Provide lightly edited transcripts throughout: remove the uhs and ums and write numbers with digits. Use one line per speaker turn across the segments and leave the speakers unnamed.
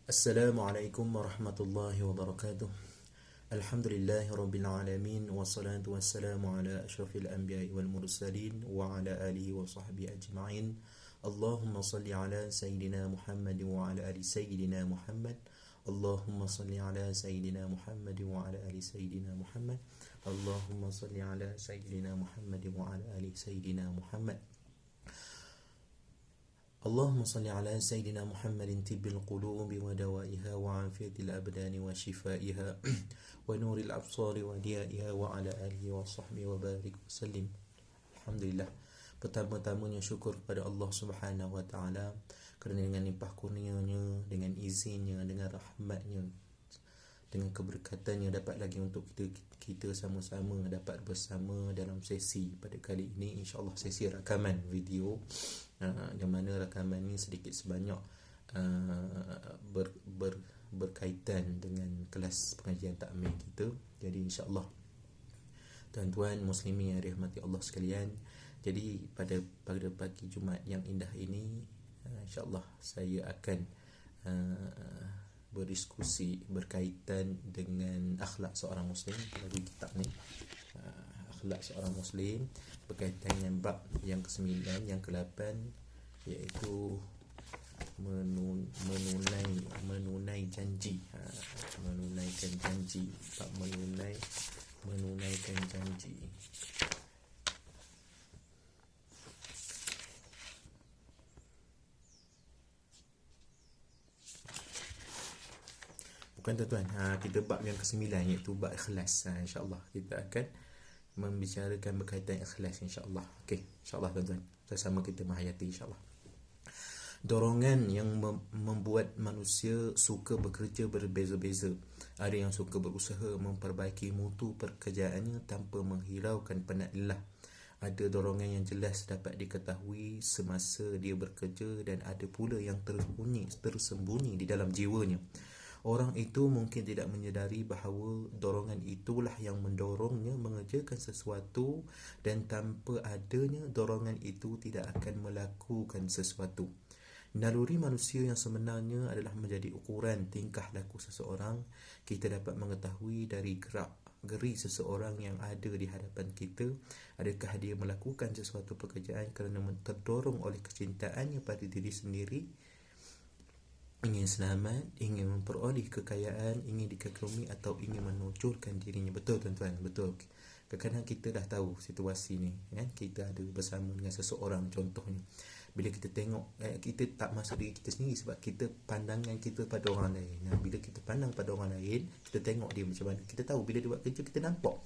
Assalamualaikum warahmatullahi wabarakatuh. Alhamdulillahi rabbil alamin, wassalatu wassalamu ala asyrafil anbiya'i wal mursalin wa ala alihi wa sahbihi ajma'in. Allahumma salli ala sayyidina Muhammad wa ala ali sayyidina Muhammad. Allahumma salli ala sayyidina Muhammad wa ala ali sayyidina Muhammad. Allahumma salli ala sayyidina Muhammad wa ala ali sayyidina Muhammad. اللهم صل على سيدنا محمد طب القلوب ودوائها وعافية الأبدان وشفائها ونور الأبصار وديائها وعلى آله وصحبه وبارك وسلم. Alhamdulillah. Pertama-tamanya syukur kepada Allah Subhanahu Wa Taala kerana dengan limpah kurnianya, dengan izinnya, dengan rahmatnya, dengan keberkatannya dapat lagi untuk kita sama-sama dapat bersama dalam sesi pada kali ini, insya-Allah sesi rakaman video, di mana rakaman ini sedikit sebanyak berkaitan dengan kelas pengajian takmil kita. Jadi insya-Allah tuan-tuan muslimin yang dirahmati Allah sekalian, jadi pada pagi Jumaat yang indah ini, insya-Allah saya akan berdiskusi berkaitan dengan akhlak seorang muslim. Lagu kitab ni akhlak seorang muslim berkaitan dengan bab yang ke-9, yang ke-8, iaitu menunai janji. Menunaikan janji, bab menunaikan janji. Bukan tuan-tuan, kita bab yang ke-9 iaitu bab ikhlas. InsyaAllah kita akan membicarakan berkaitan ikhlas, insyaAllah. Okey, insyaAllah tuan-tuan, sama kita menghayati insyaAllah. Dorongan yang membuat manusia suka bekerja berbeza-beza. Ada yang suka berusaha memperbaiki mutu pekerjaannya tanpa menghiraukan penat lelah. Ada dorongan yang jelas dapat diketahui semasa dia bekerja, dan ada pula yang tersembunyi di dalam jiwanya. Orang itu mungkin tidak menyedari bahawa dorongan itulah yang mendorongnya mengerjakan sesuatu, dan tanpa adanya dorongan itu tidak akan melakukan sesuatu. Naluri manusia yang sebenarnya adalah menjadi ukuran tingkah laku seseorang. Kita dapat mengetahui dari gerak-geri seseorang yang ada di hadapan kita, adakah dia melakukan sesuatu pekerjaan kerana terdorong oleh kecintaannya pada diri sendiri, ingin selamat, ingin memperoleh kekayaan, ingin dikagumi, atau ingin menonjolkan dirinya. Betul tuan-tuan, betul. Kadang-kadang kita dah tahu situasi ni, kan? Kita ada bersama dengan seseorang contohnya. Bila kita tengok, kita tak masuk diri kita sendiri sebab kita pandangan kita pada orang lain. Bila kita pandang pada orang lain, kita tengok dia macam mana. Kita tahu bila dia buat kerja, kita nampak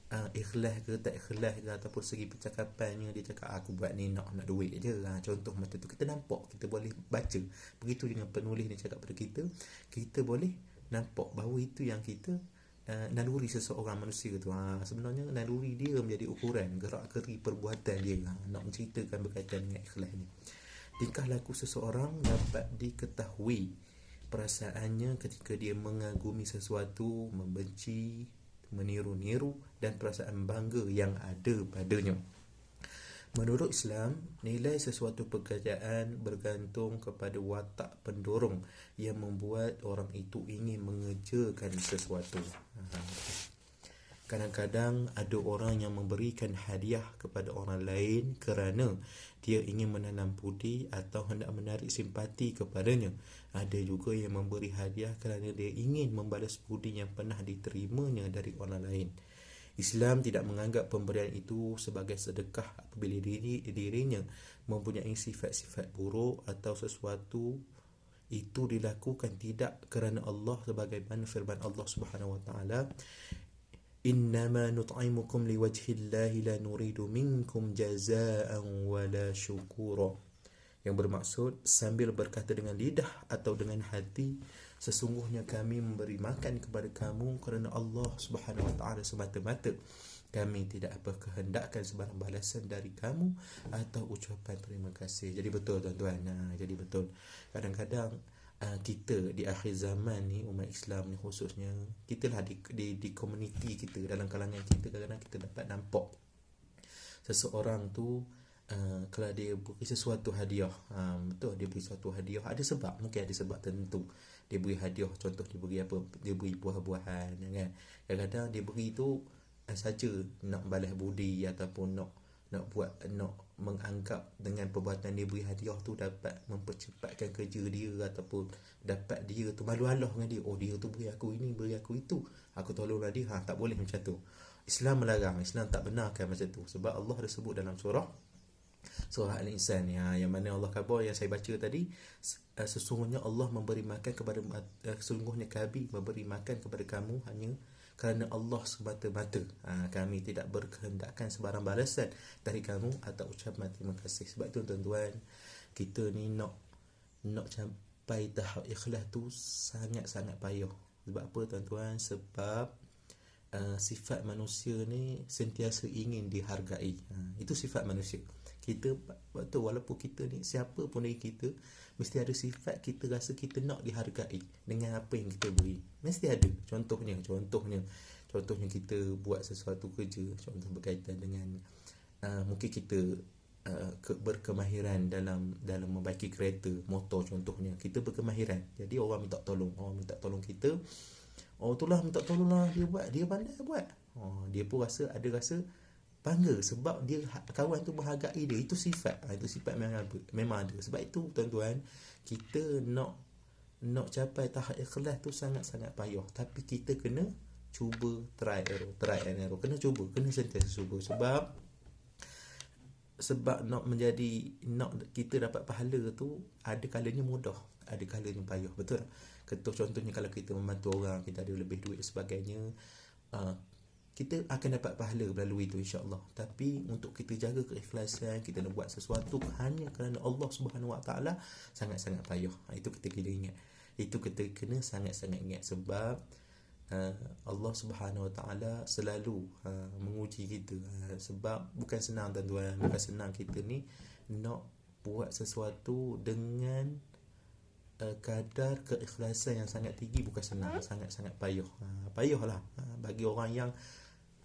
ikhlas ke tak ikhlas ke, ataupun segi percakapannya dia cakap aku buat ni nak duit je, contoh macam tu kita nampak, kita boleh baca. Begitu dengan penulis ni cakap pada kita, kita boleh nampak bahawa itu yang kita naluri seseorang manusia tu. Sebenarnya naluri dia menjadi ukuran gerak-geri perbuatan dia, nak menceritakan berkaitan dengan ikhlas ni. Tingkah laku seseorang dapat diketahui perasaannya ketika dia mengagumi sesuatu, membenci, meniru-niru, dan perasaan bangga yang ada padanya. Menurut Islam, nilai sesuatu pekerjaan bergantung kepada watak pendorong yang membuat orang itu ingin mengerjakan sesuatu. Kadang-kadang ada orang yang memberikan hadiah kepada orang lain kerana dia ingin menanam budi atau hendak menarik simpati kepadanya. Ada juga yang memberi hadiah kerana dia ingin membalas budi yang pernah diterimanya dari orang lain. Islam tidak menganggap pemberian itu sebagai sedekah apabila dirinya mempunyai sifat-sifat buruk atau sesuatu itu dilakukan tidak kerana Allah, sebagaimana firman Allah Subhanahu Wa Taala, innama nut'imukum liwajhillahi la nuridu minkum jazaa'an wala syukura, yang bermaksud sambil berkata dengan lidah atau dengan hati, sesungguhnya kami memberi makan kepada kamu kerana Allah Subhanahu Wa Taala semata-mata. Kami tidak kehendakkan sebarang balasan dari kamu atau ucapan terima kasih. Jadi betul tuan-tuan. Jadi betul. Kadang-kadang kita di akhir zaman ni, umat Islam ni khususnya, kita lah di komuniti kita, dalam kalangan kita, kadang-kadang kita dapat nampak seseorang tu kalau dia beri sesuatu hadiah, betul, dia beri sesuatu hadiah, ada sebab, mungkin ada sebab tertentu dia beri hadiah. Contoh dia beri apa, dia beri buah-buahan kan. Kadang-kadang dia beri tu saja nak balas budi, ataupun nak buat, nak menganggap dengan perbuatan dia beri hadiah tu dapat mempercepatkan kerja dia, ataupun dapat dia tu malu Allah dengan dia. Oh, dia tu beri aku ini, beri aku itu, aku tolonglah dia. Tak boleh macam tu. Islam melarang, Islam tak benarkan macam tu. Sebab Allah dah sebut dalam surah Al-Insan, yang mana Allah khabar yang saya baca tadi, sesungguhnya Allah memberi makan kepada sesungguhnya kami memberi makan kepada kamu hanya kerana Allah semata-mata. Kami tidak berkehendakkan sebarang balasan dari kamu atau ucapan terima kasih. Sebab itu tuan-tuan, kita ni nak capai tahap ikhlas tu sangat-sangat payah. Sebab apa tuan-tuan? Sebab sifat manusia ni sentiasa ingin dihargai. Itu sifat manusia. Kita betul, walaupun kita ni siapa pun dari kita, mesti ada sifat kita rasa kita nak dihargai dengan apa yang kita beri. Mesti ada. Contohnya kita buat sesuatu kerja, contoh berkaitan dengan mungkin kita berkemahiran dalam membaiki kereta, motor contohnya. Kita berkemahiran. Jadi orang minta tolong kita. Oh, itulah minta tolong lah, dia pandai buat. Dia pun rasa bangga sebab dia kawan tu menghargai dia. Itu sifat memang ada. Sebab itu tuan-tuan, kita nak capai tahap ikhlas tu sangat-sangat payah. Tapi kita kena cuba, try and error. Kena sentiasa cuba. Sebab nak kita dapat pahala tu, ada kalanya mudah, ada kalanya payah. Betul tak? Contohnya kalau kita membantu orang, kita ada lebih duit dan sebagainya, kita akan dapat pahala melalui itu, insya-Allah. Tapi untuk kita jaga keikhlasan, kita nak buat sesuatu hanya kerana Allah Subhanahu Wa Taala, sangat-sangat payah. Itu kita kena ingat. Itu kita kena sangat-sangat ingat. Sebab Allah Subhanahu Wa Taala selalu menguji kita. Sebab bukan senang tuan-tuan, bukan senang kita ni nak buat sesuatu dengan kadar keikhlasan yang sangat tinggi. Bukan senang, sangat-sangat payah. Payahlah bagi orang yang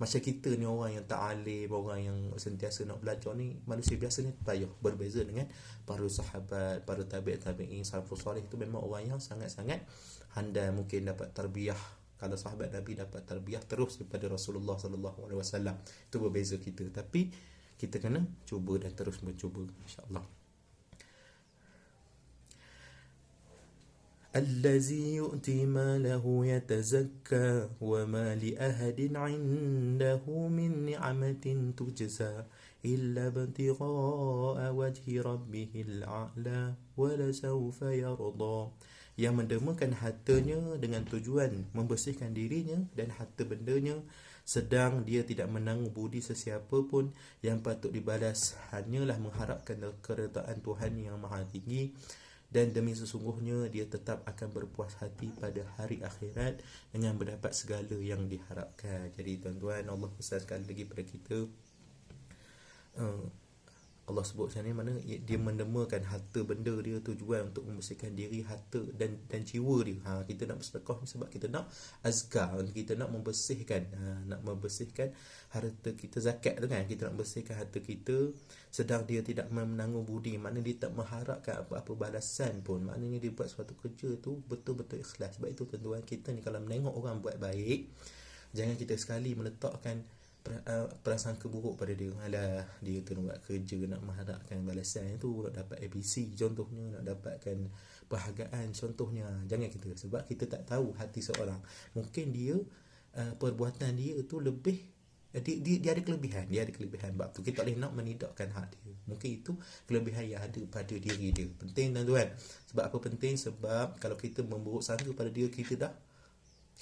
macam kita ni, orang yang tak alim, orang yang sentiasa nak belajar ni, manusia biasa ni payah. Berbeza dengan para sahabat, para tabi'in, salafus soleh, itu memang orang yang sangat-sangat handal, mungkin dapat tarbiyah. Kalau sahabat Nabi dapat tarbiyah terus daripada Rasulullah sallallahu alaihi wasallam. Itu berbeza kita. Tapi kita kena cuba dan terus mencuba, insya-Allah. الذي يؤتي ماله يتزكى وما لأحد عنده من نعمة تجزى إلا ابتغاء وجه ربه الأعلى ولسوف يرضى. Yang mendermakan hartanya dengan tujuan membersihkan dirinya dan harta bendanya, sedang dia tidak menanggung budi sesiapa pun, yang patut dibalas hanyalah mengharapkan keredaan Tuhan yang Maha Tinggi, dan demi sesungguhnya dia tetap akan berpuas hati pada hari akhirat dengan mendapat segala yang diharapkan. Jadi tuan-tuan, Allah pesan sekali lagi pada kita, Allah sebut macam ni, mana dia mendermakan harta benda dia, tujuan untuk membersihkan diri, harta dan jiwa dia. Kita nak bersedekah ni sebab kita nak azkar, kita nak membersihkan harta kita, zakat tu kan, kita nak bersihkan harta kita, sedang dia tidak menanggung budi, maknanya dia tak mengharapkan apa-apa balasan pun. Maknanya dia buat suatu kerja tu betul-betul ikhlas. Sebab itu tuan-tuan, kita ni kalau menengok orang buat baik, jangan kita sekali meletakkan prasangka buruk pada dia. Alah, dia tu nak buat kerja, nak mengharapkan balasan tu, nak dapat ABC contohnya, nak dapatkan perhargaan contohnya. Jangan kita, sebab kita tak tahu hati seorang. Mungkin dia perbuatan dia tu lebih, dia ada kelebihan. Sebab tu kita tak boleh nak menidakkan hak dia. Mungkin itu kelebihan yang ada pada diri dia. Penting tuan-tuan. Sebab apa penting? Sebab kalau kita memburuk sangka pada dia, kita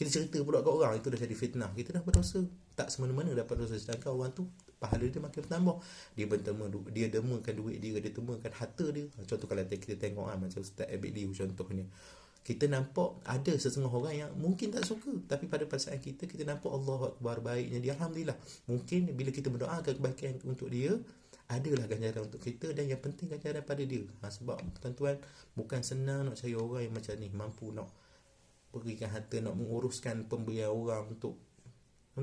cerita pula kat orang, itu dah jadi fitnah. Kita dah berdosa, tak semena-mena dapat dosa. Sedangkan orang tu pahala dia makin bertambah. Dia demakan duit dia demakan harta dia. Contoh kalau kita tengok macam Ustaz Abid Liu contohnya, kita nampak ada setengah orang yang mungkin tak suka, tapi pada perasaan kita nampak Allah Akbar baiknya dia, alhamdulillah. Mungkin bila kita berdoakan kebaikan untuk dia, adalah ganjaran untuk kita, dan yang penting ganjaran pada dia. Sebab tuan-tuan, bukan senang nak cari orang yang macam ni, mampu nak berikan harta, nak menguruskan pemberian orang untuk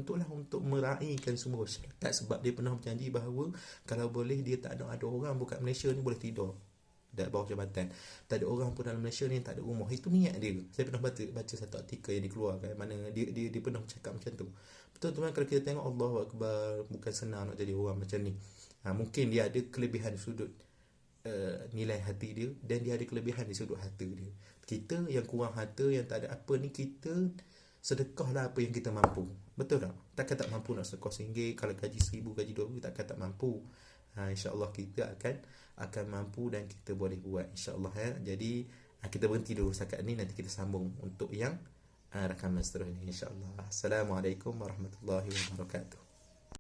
untuk meraihkan semua masyarakat, sebab dia pernah berjanji bahawa kalau boleh dia tak ada orang bukat Malaysia ni boleh tidur dekat bawah jabatan. Tak ada orang pun dalam Malaysia ni tak ada rumah. Itu niat dia. Saya pernah baca satu artikel yang dikeluarkan mana dia pernah bercakap macam tu. Betul teman, kalau kita tengok Allahu Akbar, bukan senang nak jadi orang macam ni. Mungkin dia ada kelebihan di sudut nilai hati dia, dan dia ada kelebihan di sudut harta dia. Kita yang kurang harta, yang tak ada apa ni, kita sedekahlah apa yang kita mampu. Betul tak? Takkan tak mampu nak sedekah RM1, kalau gaji RM1,000, gaji RM2,000, takkan tak mampu. InsyaAllah kita akan mampu dan kita boleh buat, insyaAllah ya. Jadi kita berhenti dulu setakat ni, nanti kita sambung untuk yang rakaman seterusnya insyaAllah. Assalamualaikum warahmatullahi wabarakatuh.